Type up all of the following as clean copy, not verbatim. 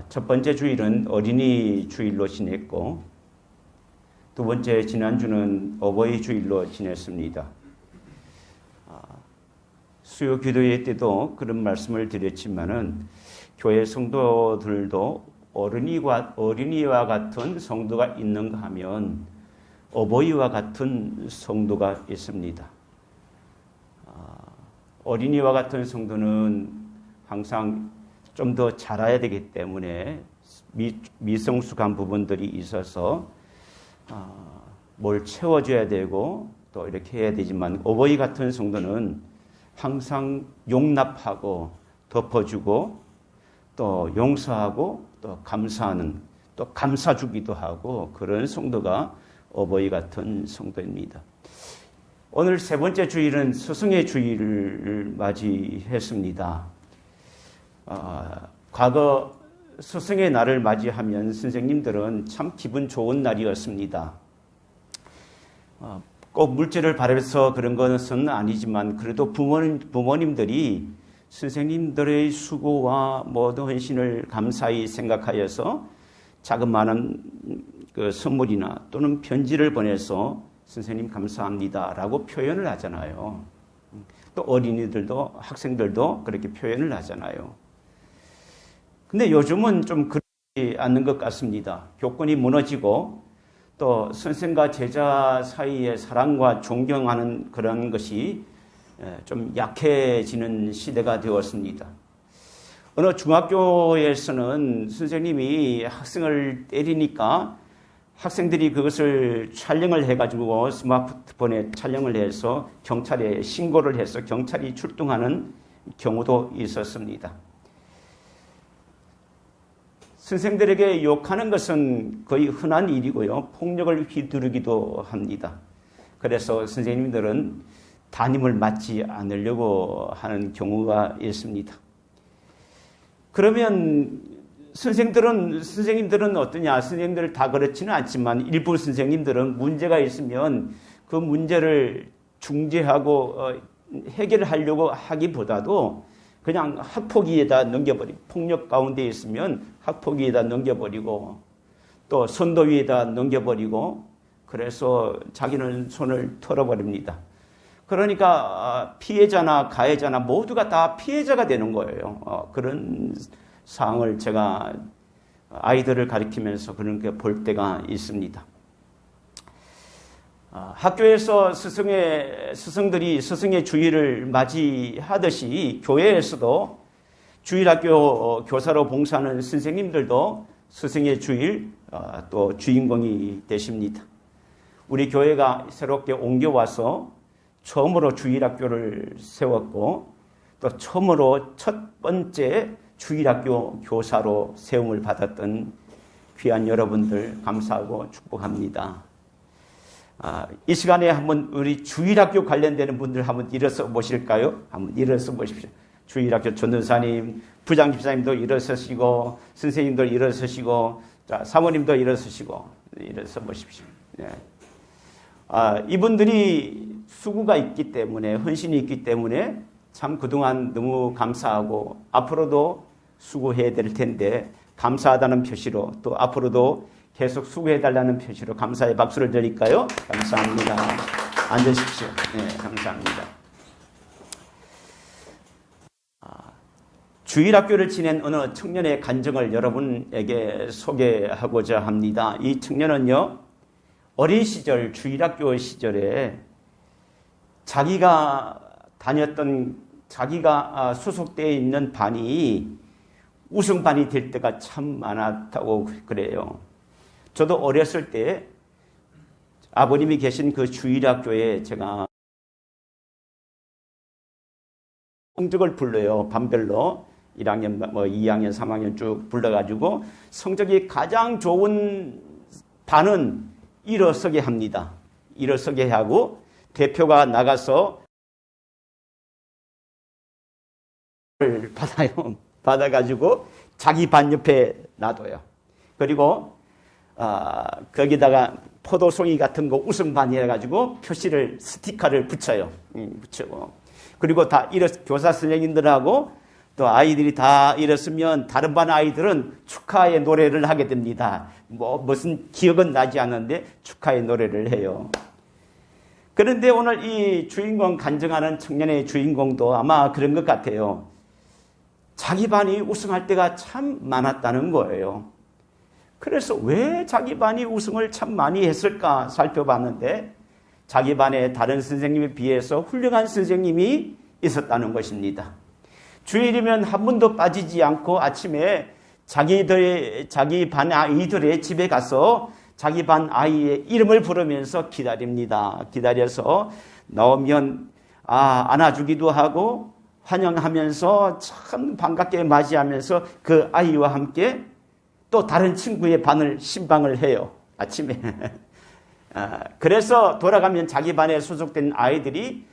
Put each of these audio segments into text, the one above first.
첫 번째 주일은 어린이 주일로 지냈고, 두 번째 지난주는 어버이 주일로 지냈습니다. 수요 기도회 때도 그런 말씀을 드렸지만은 교회 성도들도 어린이와 같은 성도가 있는가 하면 어버이와 같은 성도가 있습니다. 어린이와 같은 성도는 항상 좀 더 자라야 되기 때문에 미성숙한 부분들이 있어서 뭘 채워줘야 되고 또 이렇게 해야 되지만, 어버이 같은 성도는 항상 용납하고 덮어주고 또 용서하고 또 감사하는, 또 감사주기도 하고, 그런 성도가 어버이 같은 성도입니다. 오늘 세 번째 주일은 스승의 주일을 맞이했습니다. 과거 스승의 날을 맞이하면 선생님들은 참 기분 좋은 날이었습니다. 꼭 물질을 바라서 그런 것은 아니지만, 그래도 부모님들이 선생님들의 수고와 모든 헌신을 감사히 생각하여서 자그마한 그 선물이나 또는 편지를 보내서 선생님 감사합니다라고 표현을 하잖아요. 또 어린이들도 학생들도 그렇게 표현을 하잖아요. 근데 요즘은 좀 그렇지 않는 것 같습니다. 교권이 무너지고 또 선생과 제자 사이에 사랑과 존경하는 그런 것이 좀 약해지는 시대가 되었습니다. 어느 중학교에서는 선생님이 학생을 때리니까 학생들이 그것을 촬영을 해가지고 스마트폰에 촬영을 해서 경찰에 신고를 해서 경찰이 출동하는 경우도 있었습니다. 선생들에게 욕하는 것은 거의 흔한 일이고요. 폭력을 휘두르기도 합니다. 그래서 선생님들은 담임을 맡지 않으려고 하는 경우가 있습니다. 그러면 선생님들은 어떠냐? 선생님들 다 그렇지는 않지만 일부 선생님들은 문제가 있으면 그 문제를 중재하고 해결하려고 하기보다도 그냥 학폭위에다 넘겨버리고, 폭력 가운데 있으면 학폭위에다 넘겨버리고 또 선도위에다 넘겨버리고, 그래서 자기는 손을 털어버립니다. 그러니까 피해자나 가해자나 모두가 다 피해자가 되는 거예요. 그런 상황을 제가 아이들을 가리키면서 그런 게 볼 때가 있습니다. 학교에서 스승들이 스승의 주일을 맞이하듯이 교회에서도 주일학교 교사로 봉사하는 선생님들도 스승의 주일 또 주인공이 되십니다. 우리 교회가 새롭게 옮겨와서 처음으로 주일학교를 세웠고 또 처음으로 첫 번째 주일학교 교사로 세움을 받았던 귀한 여러분들 감사하고 축복합니다. 이 시간에 한번 우리 주일학교 관련되는 분들 한번 일어서 보실까요? 한번 일어서 보십시오. 주일학교 전도사님, 부장집사님도 일어서시고, 선생님도 일어서시고, 자, 사모님도 일어서시고, 일어서 보십시오. 네. 이분들이 수고가 있기 때문에, 헌신이 있기 때문에 참 그동안 너무 감사하고 앞으로도 수고해야 될 텐데, 감사하다는 표시로 또 앞으로도 계속 수고해달라는 표시로 감사의 박수를 드릴까요? 감사합니다. 앉으십시오. 네, 감사합니다. 주일학교를 지낸 어느 청년의 간증을 여러분에게 소개하고자 합니다. 이 청년은요, 어린 시절, 주일학교 시절에 자기가 소속되어 있는 반이 우승반이 될 때가 참 많았다고 그래요. 저도 어렸을 때 아버님이 계신 그 주일학교에 제가 성적을 불러요. 반별로 1학년, 2학년, 3학년 쭉 불러가지고 성적이 가장 좋은 반은 일어서게 합니다. 일어서게 하고 대표가 나가서 받아요. 받아가지고 자기 반 옆에 놔둬요. 그리고 거기다가 포도송이 같은 거 우승반이 해가지고 스티커를 붙여요. 붙이고. 그리고 다 교사 선생님들하고 또 아이들이 다 이랬으면 다른 반 아이들은 축하의 노래를 하게 됩니다. 무슨 기억은 나지 않는데 축하의 노래를 해요. 그런데 오늘 이 주인공 간증하는 청년의 주인공도 아마 그런 것 같아요. 자기 반이 우승할 때가 참 많았다는 거예요. 그래서 왜 자기 반이 우승을 참 많이 했을까 살펴봤는데 자기 반에 다른 선생님에 비해서 훌륭한 선생님이 있었다는 것입니다. 주일이면 한 번도 빠지지 않고 아침에 자기 반 아이들의 집에 가서 자기 반 아이의 이름을 부르면서 기다립니다. 기다려서 나오면 안아주기도 하고 환영하면서 참 반갑게 맞이하면서 그 아이와 함께 또 다른 친구의 반을 신방을 해요. 아침에. 그래서 돌아가면 자기 반에 소속된 아이들이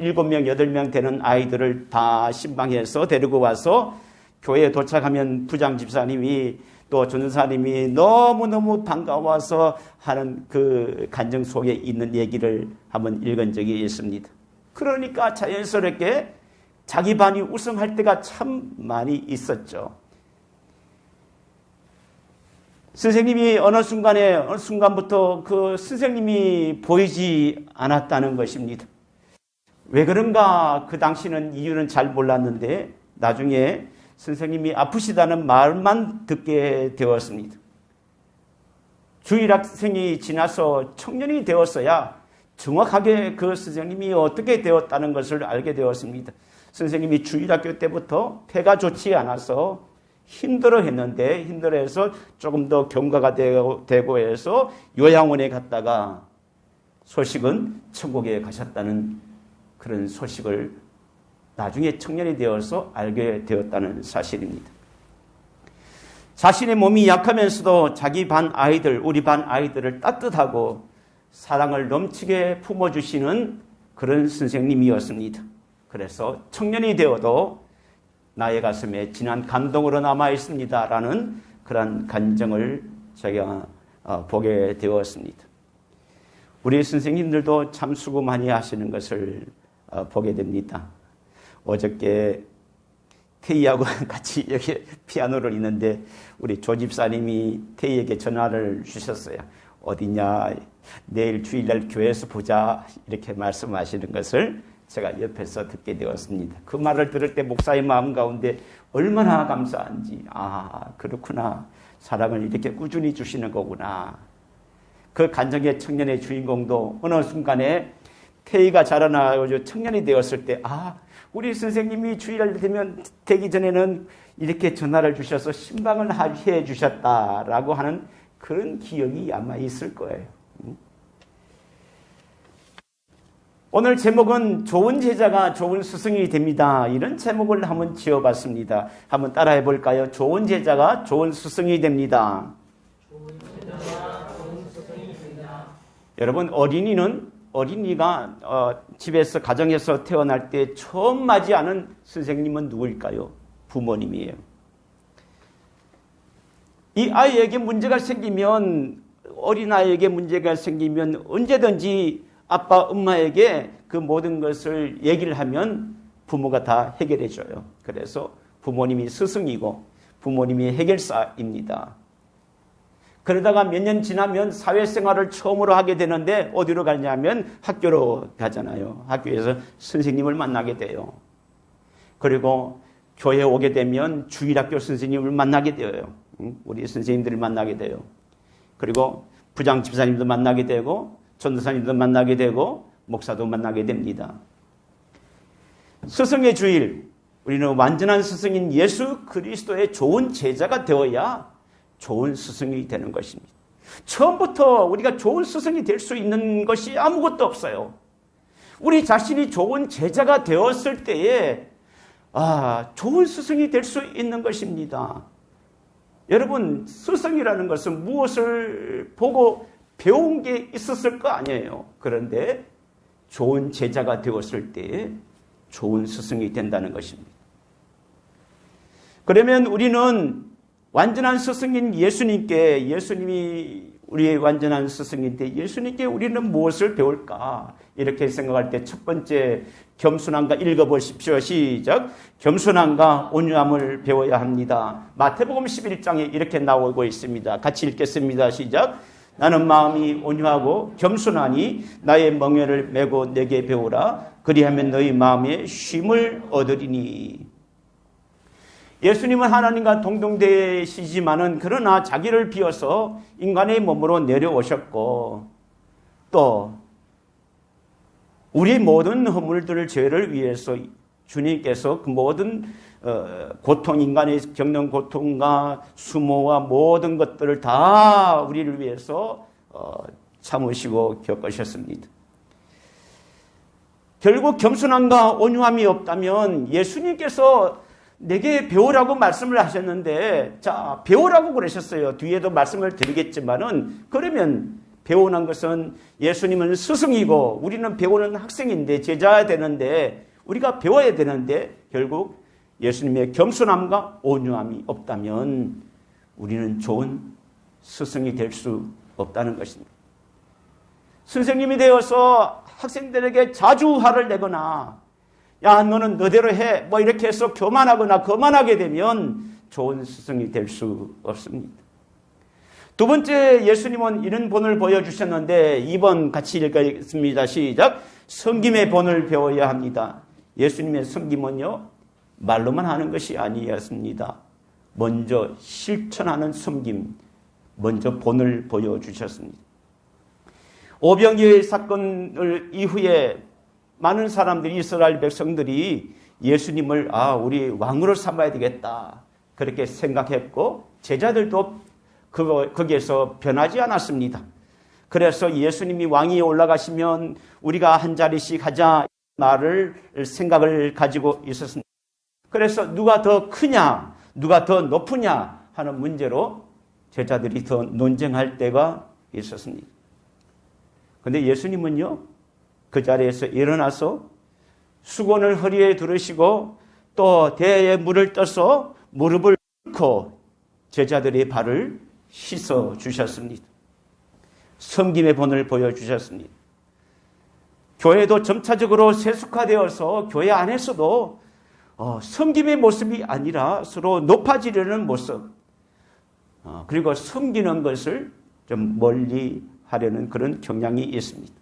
7명, 8명 되는 아이들을 다 신방해서 데리고 와서 교회에 도착하면 부장 집사님이 또 전사님이 너무너무 반가워서 하는 그 간증 속에 있는 얘기를 한번 읽은 적이 있습니다. 그러니까 자연스럽게 자기 반이 우승할 때가 참 많이 있었죠. 선생님이 어느 순간부터 그 선생님이 보이지 않았다는 것입니다. 왜 그런가 그 당시는 이유는 잘 몰랐는데 나중에 선생님이 아프시다는 말만 듣게 되었습니다. 주일학생이 지나서 청년이 되었어야 정확하게 그 선생님이 어떻게 되었다는 것을 알게 되었습니다. 선생님이 주일학교 때부터 폐가 좋지 않아서 힘들어했는데 힘들어해서 조금 더 경과가 되고 해서 요양원에 갔다가 소식은 천국에 가셨다는 그런 소식을 나중에 청년이 되어서 알게 되었다는 사실입니다. 자신의 몸이 약하면서도 자기 반 아이들, 우리 반 아이들을 따뜻하고 사랑을 넘치게 품어주시는 그런 선생님이었습니다. 그래서 청년이 되어도 나의 가슴에 진한 감동으로 남아있습니다라는 그런 간증을 제가 보게 되었습니다. 우리 선생님들도 참 수고 많이 하시는 것을 보게 됩니다. 어저께 태희하고 같이 여기 피아노를 있는데 우리 조 집사님이 태희에게 전화를 주셨어요. 어디냐, 내일 주일날 교회에서 보자 이렇게 말씀하시는 것을 제가 옆에서 듣게 되었습니다. 그 말을 들을 때 목사의 마음 가운데 얼마나 감사한지, 그렇구나, 사랑을 이렇게 꾸준히 주시는 거구나. 그 간증의 청년의 주인공도 어느 순간에 태희가 자라나고 청년이 되었을 때 우리 선생님이 주일날 되기 전에는 이렇게 전화를 주셔서 신방을 해 주셨다라고 하는 그런 기억이 아마 있을 거예요. 오늘 제목은 좋은 제자가 좋은 스승이 됩니다. 이런 제목을 한번 지어봤습니다. 한번 따라해 볼까요? 좋은 제자가 좋은 스승이 됩니다. 여러분, 어린이가 집에서 가정에서 태어날 때 처음 맞이하는 선생님은 누구일까요? 부모님이에요. 이 아이에게 문제가 생기면, 어린아이에게 문제가 생기면 언제든지 아빠, 엄마에게 그 모든 것을 얘기를 하면 부모가 다 해결해 줘요. 그래서 부모님이 스승이고 부모님이 해결사입니다. 그러다가 몇 년 지나면 사회생활을 처음으로 하게 되는데 어디로 가냐면 학교로 가잖아요. 학교에서 선생님을 만나게 돼요. 그리고 교회에 오게 되면 주일학교 선생님을 만나게 돼요. 우리 선생님들을 만나게 돼요. 그리고 부장 집사님도 만나게 되고 전도사님도 만나게 되고 목사도 만나게 됩니다. 스승의 주일, 우리는 완전한 스승인 예수 그리스도의 좋은 제자가 되어야 좋은 스승이 되는 것입니다. 처음부터 우리가 좋은 스승이 될 수 있는 것이 아무것도 없어요. 우리 자신이 좋은 제자가 되었을 때에 좋은 스승이 될 수 있는 것입니다. 여러분, 스승이라는 것은 무엇을 보고 배운 게 있었을 거 아니에요. 그런데 좋은 제자가 되었을 때 좋은 스승이 된다는 것입니다. 그러면 우리는 완전한 스승인 예수님께, 예수님이 우리의 완전한 스승인데 예수님께 우리는 무엇을 배울까? 이렇게 생각할 때 첫 번째 겸손함과 읽어보십시오. 시작. 겸손함과 온유함을 배워야 합니다. 마태복음 11장에 이렇게 나오고 있습니다. 같이 읽겠습니다. 시작. 나는 마음이 온유하고 겸손하니 나의 멍에를 메고 내게 배우라. 그리하면 너희 마음에 쉼을 얻으리니. 예수님은 하나님과 동등되시지만은 그러나 자기를 비워서 인간의 몸으로 내려오셨고 또 우리 모든 허물들을 죄를 위해서 주님께서 그 모든 고통, 인간이 겪는 고통과 수모와 모든 것들을 다 우리를 위해서 참으시고 겪으셨습니다. 결국 겸손함과 온유함이 없다면 예수님께서 내게 배우라고 말씀을 하셨는데, 자, 배우라고 그러셨어요. 뒤에도 말씀을 드리겠지만은, 그러면 배우는 것은 예수님은 스승이고 우리는 배우는 학생인데 제자야 되는데 우리가 배워야 되는데 결국 예수님의 겸손함과 온유함이 없다면 우리는 좋은 스승이 될 수 없다는 것입니다. 선생님이 되어서 학생들에게 자주 화를 내거나 야 너는 너대로 해 뭐 이렇게 해서 교만하거나 거만하게 되면 좋은 스승이 될 수 없습니다. 두 번째 예수님은 이런 본을 보여주셨는데 2번 같이 읽겠습니다. 시작. 섬김의 본을 배워야 합니다. 예수님의 섬김은요 말로만 하는 것이 아니었습니다. 먼저 실천하는 섬김, 먼저 본을 보여주셨습니다. 오병이의 사건을 이후에 많은 사람들이 이스라엘 백성들이 예수님을 우리 왕으로 삼아야 되겠다 그렇게 생각했고 제자들도 거기에서 변하지 않았습니다. 그래서 예수님이 왕위에 올라가시면 우리가 한 자리씩 하자 말을 생각을 가지고 있었습니다. 그래서 누가 더 크냐 누가 더 높으냐 하는 문제로 제자들이 더 논쟁할 때가 있었습니다. 그런데 예수님은요 그 자리에서 일어나서 수건을 허리에 두르시고 또 대에 물을 떠서 무릎을 꿇고 제자들의 발을 씻어 주셨습니다. 섬김의 본을 보여주셨습니다. 교회도 점차적으로 세속화되어서 교회 안에서도 섬김의 모습이 아니라 서로 높아지려는 모습 그리고 섬기는 것을 좀 멀리 하려는 그런 경향이 있습니다.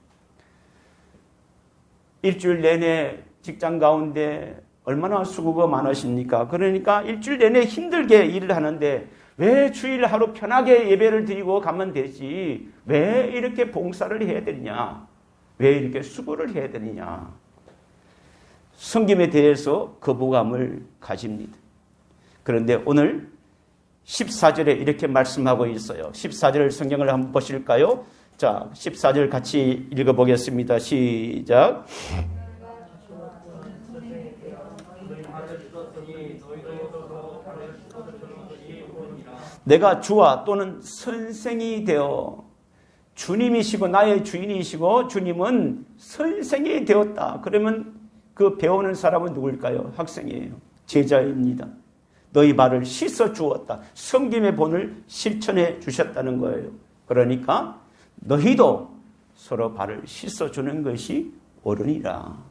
일주일 내내 직장 가운데 얼마나 수고가 많으십니까? 그러니까 일주일 내내 힘들게 일을 하는데 왜 주일 하루 편하게 예배를 드리고 가면 되지? 왜 이렇게 봉사를 해야 되느냐? 왜 이렇게 수고를 해야 되느냐? 섬김에 대해서 거부감을 가집니다. 그런데 오늘 14절에 이렇게 말씀하고 있어요. 14절 성경을 한번 보실까요? 자, 14절 같이 읽어보겠습니다. 시작. 내가 주와 또는 선생이 되어 주님이시고 나의 주인이시고 주님은 선생이 되었다. 그러면 그 배우는 사람은 누굴까요? 학생이에요. 제자입니다. 너희 발을 씻어 주었다. 섬김의 본을 실천해 주셨다는 거예요. 그러니까 너희도 서로 발을 씻어 주는 것이 옳으니라.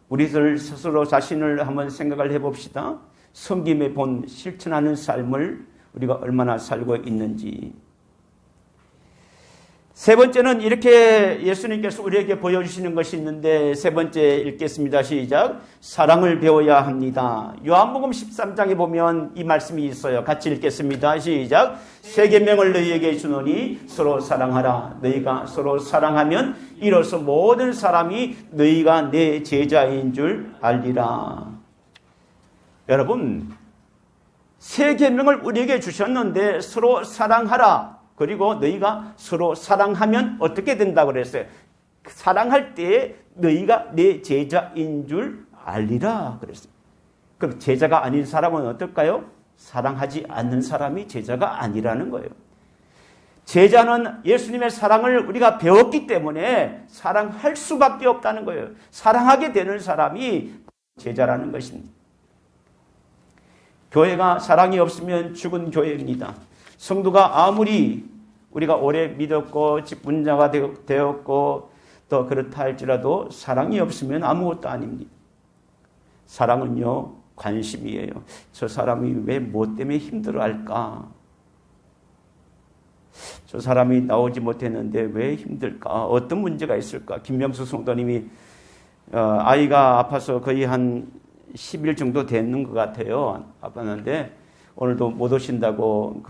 우리들 스스로 자신을 한번 생각을 해봅시다. 섬김의 본 실천하는 삶을 우리가 얼마나 살고 있는지. 세 번째는 이렇게 예수님께서 우리에게 보여주시는 것이 있는데 세 번째 읽겠습니다. 시작. 사랑을 배워야 합니다. 요한복음 13장에 보면 이 말씀이 있어요. 같이 읽겠습니다. 시작. 새 계명을 너희에게 주노니 서로 사랑하라. 너희가 서로 사랑하면 이로써 모든 사람이 너희가 내 제자인 줄 알리라. 여러분, 새 계명을 우리에게 주셨는데 서로 사랑하라. 그리고 너희가 서로 사랑하면 어떻게 된다고 그랬어요? 사랑할 때 너희가 내 제자인 줄 알리라 그랬어요. 그럼 제자가 아닌 사람은 어떨까요? 사랑하지 않는 사람이 제자가 아니라는 거예요. 제자는 예수님의 사랑을 우리가 배웠기 때문에 사랑할 수밖에 없다는 거예요. 사랑하게 되는 사람이 제자라는 것입니다. 교회가 사랑이 없으면 죽은 교회입니다. 성도가 아무리 우리가 오래 믿었고 직분자가 되었고 또 그렇다 할지라도 사랑이 없으면 아무것도 아닙니다. 사랑은요, 관심이에요. 저 사람이 왜 뭐 때문에 힘들어할까? 저 사람이 나오지 못했는데 왜 힘들까? 어떤 문제가 있을까? 김명수 성도님이 아이가 아파서 거의 한 10일 정도 됐는 것 같아요. 아팠는데 오늘도 못 오신다고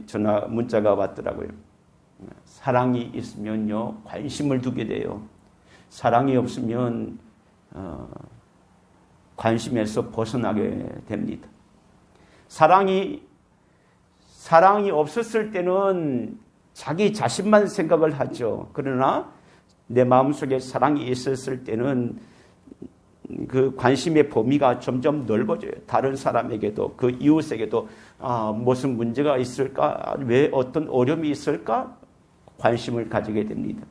전화 문자가 왔더라고요. 사랑이 있으면요, 관심을 두게 돼요. 사랑이 없으면 관심에서 벗어나게 됩니다. 사랑이 없었을 때는 자기 자신만 생각을 하죠. 그러나 내 마음속에 사랑이 있었을 때는 그 관심의 범위가 점점 넓어져요. 다른 사람에게도, 그 이웃에게도 무슨 문제가 있을까? 왜 어떤 어려움이 있을까? 관심을 가지게 됩니다.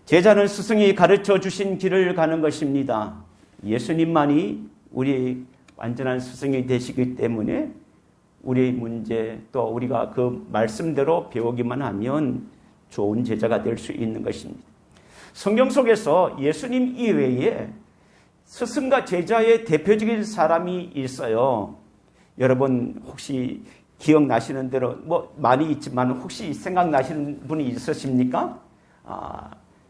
제자는 스승이 가르쳐 주신 길을 가는 것입니다. 예수님만이 우리 완전한 스승이 되시기 때문에 우리의 문제, 또 우리가 그 말씀대로 배우기만 하면 좋은 제자가 될 수 있는 것입니다. 성경 속에서 예수님 이외에 스승과 제자의 대표적인 사람이 있어요. 여러분 혹시 기억나시는 대로 많이 있지만 혹시 생각나시는 분이 있으십니까?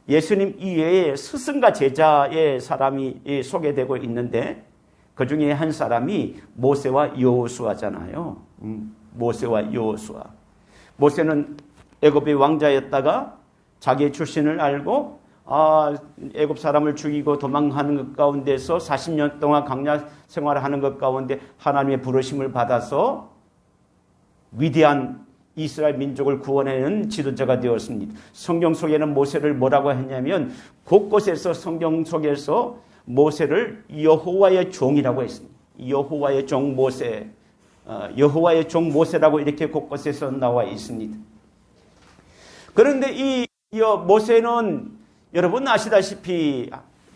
예수님 이외에 스승과 제자의 사람이 소개되고 있는데 그 중에 한 사람이 모세와 여호수아잖아요. 모세와 여호수아. 모세는 애굽의 왕자였다가 자기의 출신을 알고 애굽 사람을 죽이고 도망하는 것 가운데서 40년 동안 광야 생활을 하는 것 가운데 하나님의 부르심을 받아서 위대한 이스라엘 민족을 구원하는 지도자가 되었습니다. 성경 속에는 모세를 뭐라고 했냐면 곳곳에서 성경 속에서 모세를 여호와의 종이라고 했습니다. 여호와의 종 모세, 여호와의 종 모세라고 이렇게 곳곳에서 나와 있습니다. 그런데 이 모세는 여러분 아시다시피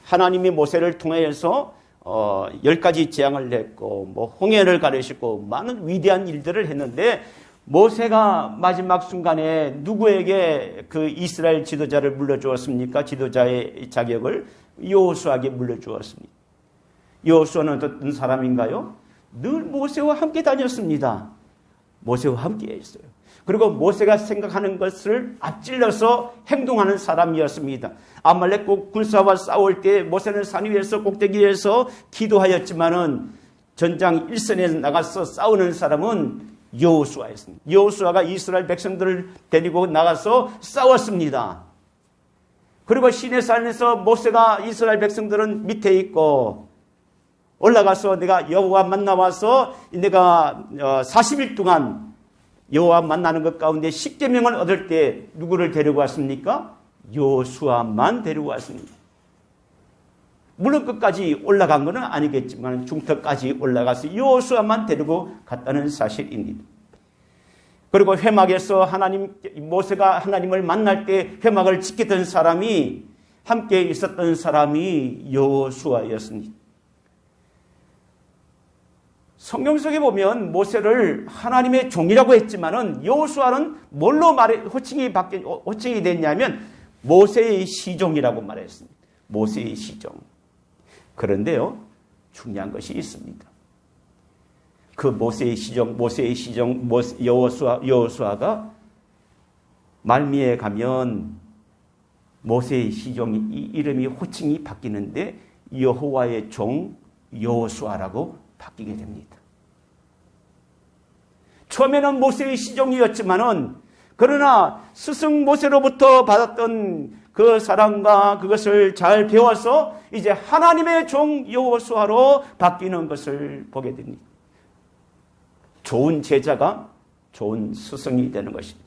하나님이 모세를 통해서 10가지 재앙을 냈고 홍해를 가르치고 많은 위대한 일들을 했는데 모세가 마지막 순간에 누구에게 그 이스라엘 지도자를 물려주었습니까? 지도자의 자격을 여호수아에게 물려주었습니다. 여호수아는 어떤 사람인가요? 늘 모세와 함께 다녔습니다. 모세와 함께 했어요. 그리고 모세가 생각하는 것을 앞질러서 행동하는 사람이었습니다. 아말렉 군사와 싸울 때 모세는 산 위에서 꼭대기에서 기도하였지만은 전장 일선에 나가서 싸우는 사람은 여호수아였습니다. 여호수아가 이스라엘 백성들을 데리고 나가서 싸웠습니다. 그리고 시내산에서 모세가 이스라엘 백성들은 밑에 있고 올라가서 내가 여호와 만나와서 내가 40일 동안 여호와 만나는 것 가운데 십계명을 얻을 때 누구를 데리고 왔습니까? 여호수아만 데리고 왔습니다. 물론 끝까지 올라간 것은 아니겠지만 중턱까지 올라가서 여호수아만 데리고 갔다는 사실입니다. 그리고 회막에서 모세가 하나님을 만날 때 회막을 지키던 사람이 함께 있었던 사람이 여호수아였습니다. 성경 속에 보면 모세를 하나님의 종이라고 했지만은 여호수아는 뭘로 호칭이 됐냐면 모세의 시종이라고 말했습니다. 모세의 시종. 그런데요, 중요한 것이 있습니다. 그 모세의 시종, 여호수아가 말미에 가면 모세의 시종이 이름이 호칭이 바뀌는데 여호와의 종 여호수아라고 바뀌게 됩니다. 처음에는 모세의 시종이었지만은 그러나 스승 모세로부터 받았던 그 사랑과 그것을 잘 배워서 이제 하나님의 종 여호수아로 바뀌는 것을 보게 됩니다. 좋은 제자가 좋은 스승이 되는 것입니다.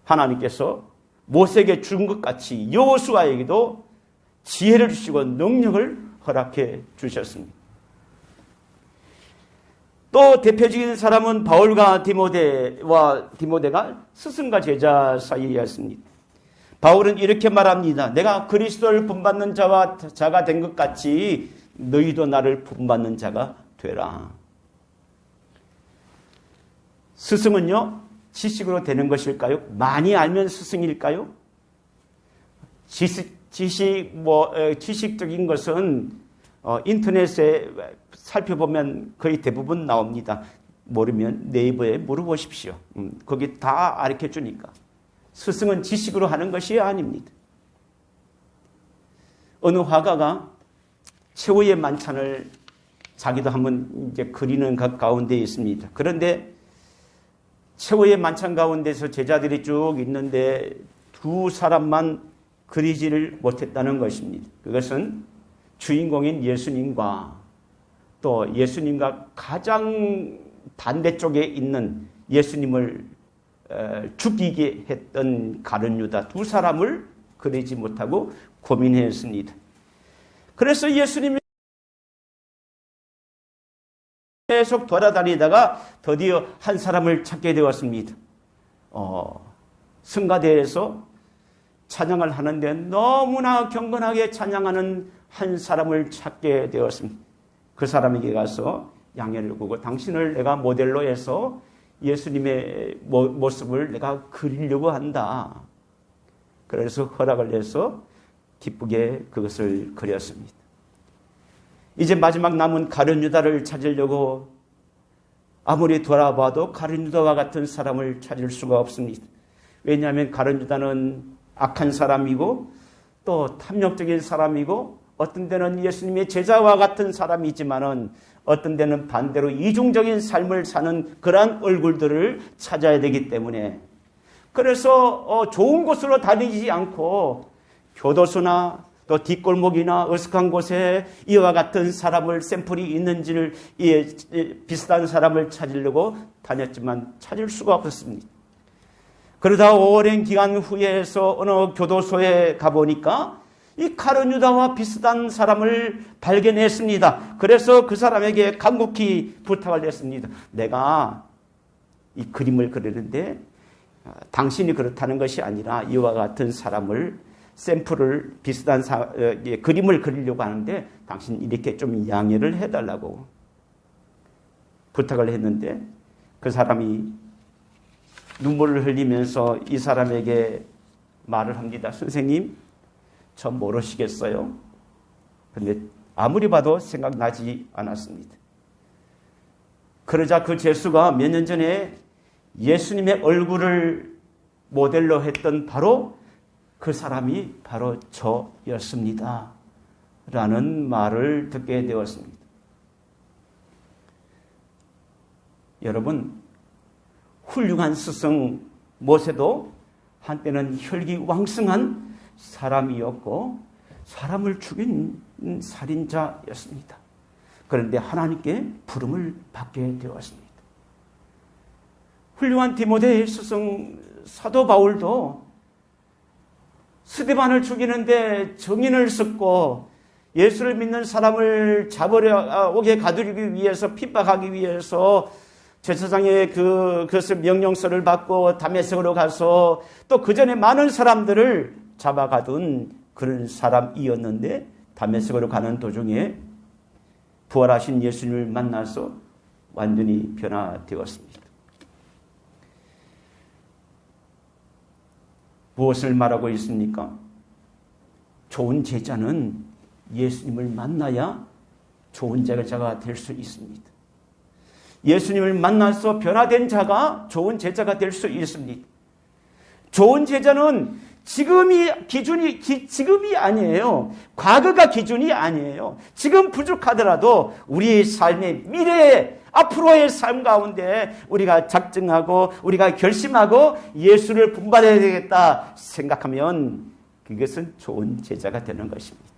하나님께서 모세에게 준 것 같이 여호수아에게도 지혜를 주시고 능력을 허락해 주셨습니다. 또 대표적인 사람은 바울과 디모데가 스승과 제자 사이였습니다. 바울은 이렇게 말합니다. 내가 그리스도를 본받는 자가 된 것 같이 너희도 나를 본받는 자가 되라. 스승은요, 지식으로 되는 것일까요? 많이 알면 스승일까요? 지식적인 것은 인터넷에 살펴보면 거의 대부분 나옵니다. 모르면 네이버에 물어보십시오. 거기 다 가르쳐 주니까. 스승은 지식으로 하는 것이 아닙니다. 어느 화가가 최후의 만찬을 자기도 한번 이제 그리는 가운데 있습니다. 그런데 최후의 만찬 가운데서 제자들이 쭉 있는데 두 사람만 그리지를 못했다는 것입니다. 그것은 주인공인 예수님과 또 예수님과 가장 반대쪽에 있는 예수님을 죽이게 했던 가룟 유다 두 사람을 그리지 못하고 고민했습니다. 그래서 예수님이 계속 돌아다니다가 드디어 한 사람을 찾게 되었습니다. 성가대에서 찬양을 하는데 너무나 경건하게 찬양하는 한 사람을 찾게 되었습니다. 그 사람에게 가서 양해를 구고 당신을 내가 모델로 해서 예수님의 모습을 내가 그리려고 한다. 그래서 허락을 내서 기쁘게 그것을 그렸습니다. 이제 마지막 남은 가룟 유다를 찾으려고 아무리 돌아봐도 가룟 유다와 같은 사람을 찾을 수가 없습니다. 왜냐하면 가룟 유다는 악한 사람이고 또 탐욕적인 사람이고 어떤 데는 예수님의 제자와 같은 사람이지만은 어떤 데는 반대로 이중적인 삶을 사는 그러한 얼굴들을 찾아야 되기 때문에 그래서 좋은 곳으로 다니지 않고 교도소나 또 뒷골목이나 어색한 곳에 이와 같은 사람을 샘플이 있는지를 비슷한 사람을 찾으려고 다녔지만 찾을 수가 없었습니다. 그러다 오랜 기간 후에서 어느 교도소에 가보니까 이 가룟 유다와 비슷한 사람을 발견했습니다. 그래서 그 사람에게 간곡히 부탁을 했습니다. 내가 이 그림을 그리는데 당신이 그렇다는 것이 아니라 이와 같은 사람을 샘플을 비슷한 그림을 그리려고 하는데 당신 이렇게 좀 양해를 해달라고 부탁을 했는데 그 사람이 눈물을 흘리면서 이 사람에게 말을 합니다. 선생님, 저 모르시겠어요? 그런데 아무리 봐도 생각나지 않았습니다. 그러자 그 제수가 몇 년 전에 예수님의 얼굴을 모델로 했던 바로 그 사람이 바로 저였습니다. 라는 말을 듣게 되었습니다. 여러분, 훌륭한 스승 모세도 한때는 혈기왕성한 사람이었고 사람을 죽인 살인자였습니다. 그런데 하나님께 부름을 받게 되었습니다. 훌륭한 디모데 스승 사도 바울도 스데반을 죽이는데 정인을 썼고 예수를 믿는 사람을 잡으려 오게 가두리기 위해서 핍박하기 위해서 제사장의 그것을 명령서를 받고 다메섹으로 가서 또 그 전에 많은 사람들을 잡아가둔 그런 사람이었는데 다메섹으로 가는 도중에 부활하신 예수님을 만나서 완전히 변화되었습니다. 무엇을 말하고 있습니까? 좋은 제자는 예수님을 만나야 좋은 제자가 될 수 있습니다. 예수님을 만나서 변화된 자가 좋은 제자가 될 수 있습니다. 좋은 제자는 지금이 아니에요. 과거가 기준이 아니에요. 지금 부족하더라도 우리의 삶의 미래에 앞으로의 삶 가운데 우리가 작정하고 우리가 결심하고 예수를 본받아야 되겠다 생각하면 그것은 좋은 제자가 되는 것입니다.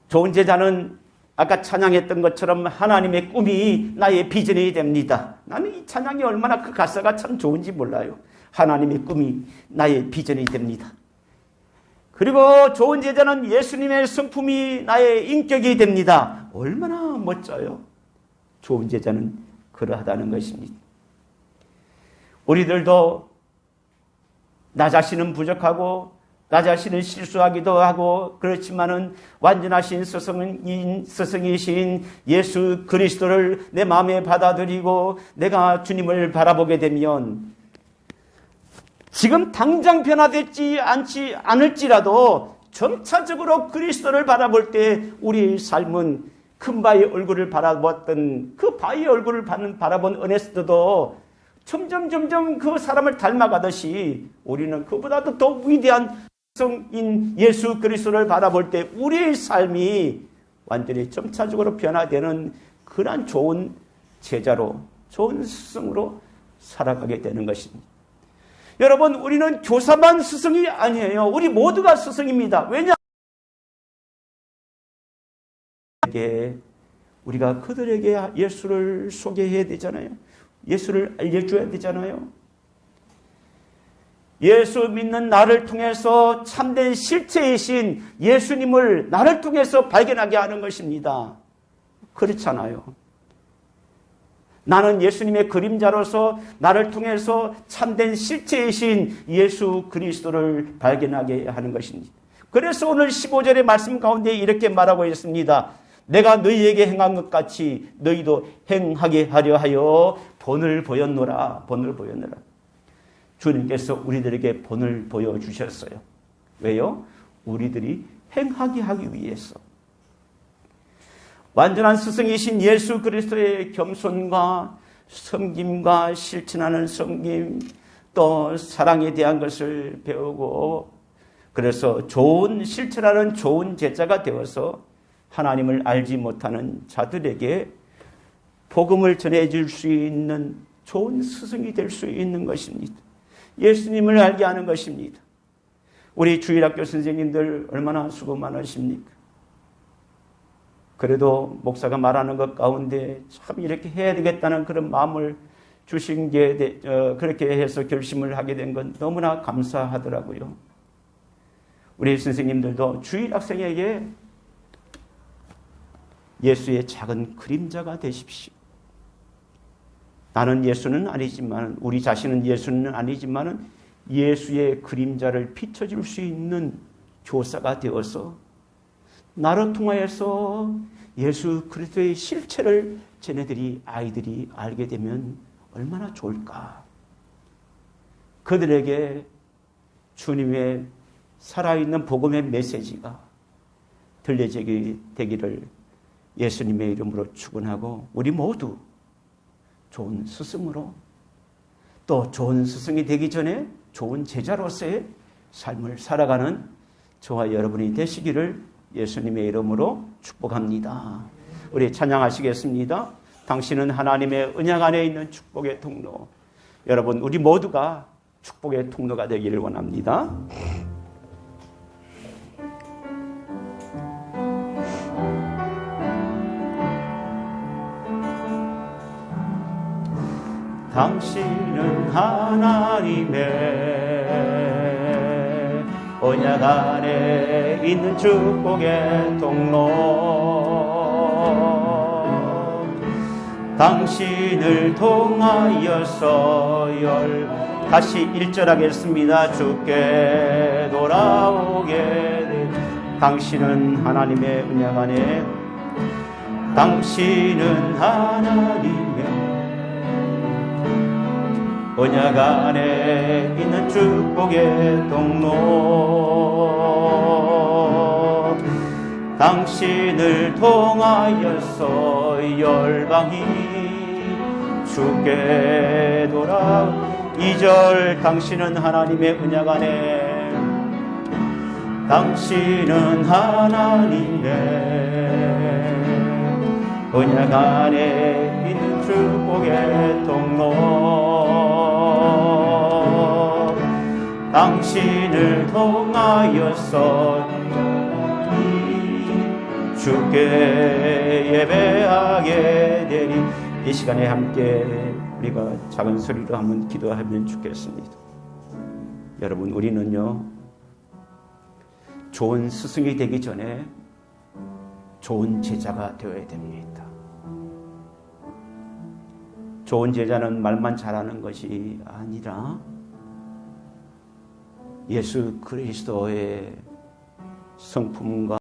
좋은 제자는 아까 찬양했던 것처럼 하나님의 꿈이 나의 비전이 됩니다. 나는 이 찬양이 얼마나 그 가사가 참 좋은지 몰라요. 하나님의 꿈이 나의 비전이 됩니다. 그리고 좋은 제자는 예수님의 성품이 나의 인격이 됩니다. 얼마나 멋져요. 좋은 제자는 그러하다는 것입니다. 우리들도 나 자신은 부족하고 나 자신은 실수하기도 하고 그렇지만은 완전하신 스승이신 예수 그리스도를 내 마음에 받아들이고 내가 주님을 바라보게 되면 지금 당장 변화되지 않을지라도 점차적으로 그리스도를 바라볼 때 우리의 삶은 큰 바의 얼굴을 바라봤던 그 바의 얼굴을 바라본 어네스트도 점점 그 사람을 닮아가듯이 우리는 그보다도 더 위대한 성인 예수 그리스도를 바라볼 때 우리의 삶이 완전히 점차적으로 변화되는 그러한 좋은 제자로 좋은 스승으로 살아가게 되는 것입니다. 여러분, 우리는 교사만 스승이 아니에요. 우리 모두가 스승입니다. 왜냐? 우리가 그들에게 예수를 소개해야 되잖아요. 예수를 알려줘야 되잖아요. 예수 믿는 나를 통해서 참된 실체이신 예수님을 나를 통해서 발견하게 하는 것입니다. 그렇잖아요. 나는 예수님의 그림자로서 나를 통해서 참된 실체이신 예수 그리스도를 발견하게 하는 것입니다. 그래서 오늘 15절의 말씀 가운데 이렇게 말하고 있습니다. 내가 너희에게 행한 것 같이 너희도 행하게 하려 하여 본을 보였노라. 본을 보였노라. 주님께서 우리들에게 본을 보여주셨어요. 왜요? 우리들이 행하게 하기 위해서. 완전한 스승이신 예수 그리스도의 겸손과 섬김과 실천하는 섬김, 또 사랑에 대한 것을 배우고 그래서 좋은 실천하는 좋은 제자가 되어서 하나님을 알지 못하는 자들에게 복음을 전해줄 수 있는 좋은 스승이 될 수 있는 것입니다. 예수님을 알게 하는 것입니다. 우리 주일학교 선생님들 얼마나 수고 많으십니까? 그래도 목사가 말하는 것 가운데 참 이렇게 해야 되겠다는 그런 마음을 주신 게 그렇게 해서 결심을 하게 된 건 너무나 감사하더라고요. 우리 선생님들도 주일학생에게 예수의 작은 그림자가 되십시오. 나는 예수는 아니지만, 우리 자신은 예수는 아니지만 예수의 그림자를 비춰줄 수 있는 교사가 되어서 나를 통하여서 예수 그리스도의 실체를 쟤네들이 아이들이 알게 되면 얼마나 좋을까. 그들에게 주님의 살아있는 복음의 메시지가 들려지게 되기를 예수님의 이름으로 축원하고 우리 모두 좋은 스승으로 또 좋은 스승이 되기 전에 좋은 제자로서의 삶을 살아가는 저와 여러분이 되시기를 예수님의 이름으로 축복합니다. 우리 찬양하시겠습니다. 당신은 하나님의 언약 안에 있는 축복의 통로. 여러분, 우리 모두가 축복의 통로가 되기를 원합니다. 당신은 하나님의 언약 안에 있는 축복의 통로. 당신을 통하여서 다시 1절 하겠습니다. 주께 돌아오게 되 당신은 하나님의 언약 안에 당신은 하나님의 언약 안에 있는 축복의 통로. 당신을 통하여서 열방이 주께 돌아. 2절 당신은 하나님의 언약 안에 당신은 하나님의 언약 안에 있는 축복의 통로. 당신을 통하여서 주께 예배하게 되리. 이 시간에 함께 우리가 작은 소리로 한번 기도하면 좋겠습니다. 여러분, 우리는요 좋은 스승이 되기 전에 좋은 제자가 되어야 됩니다. 좋은 제자는 말만 잘하는 것이 아니라 예수 그리스도의 성품과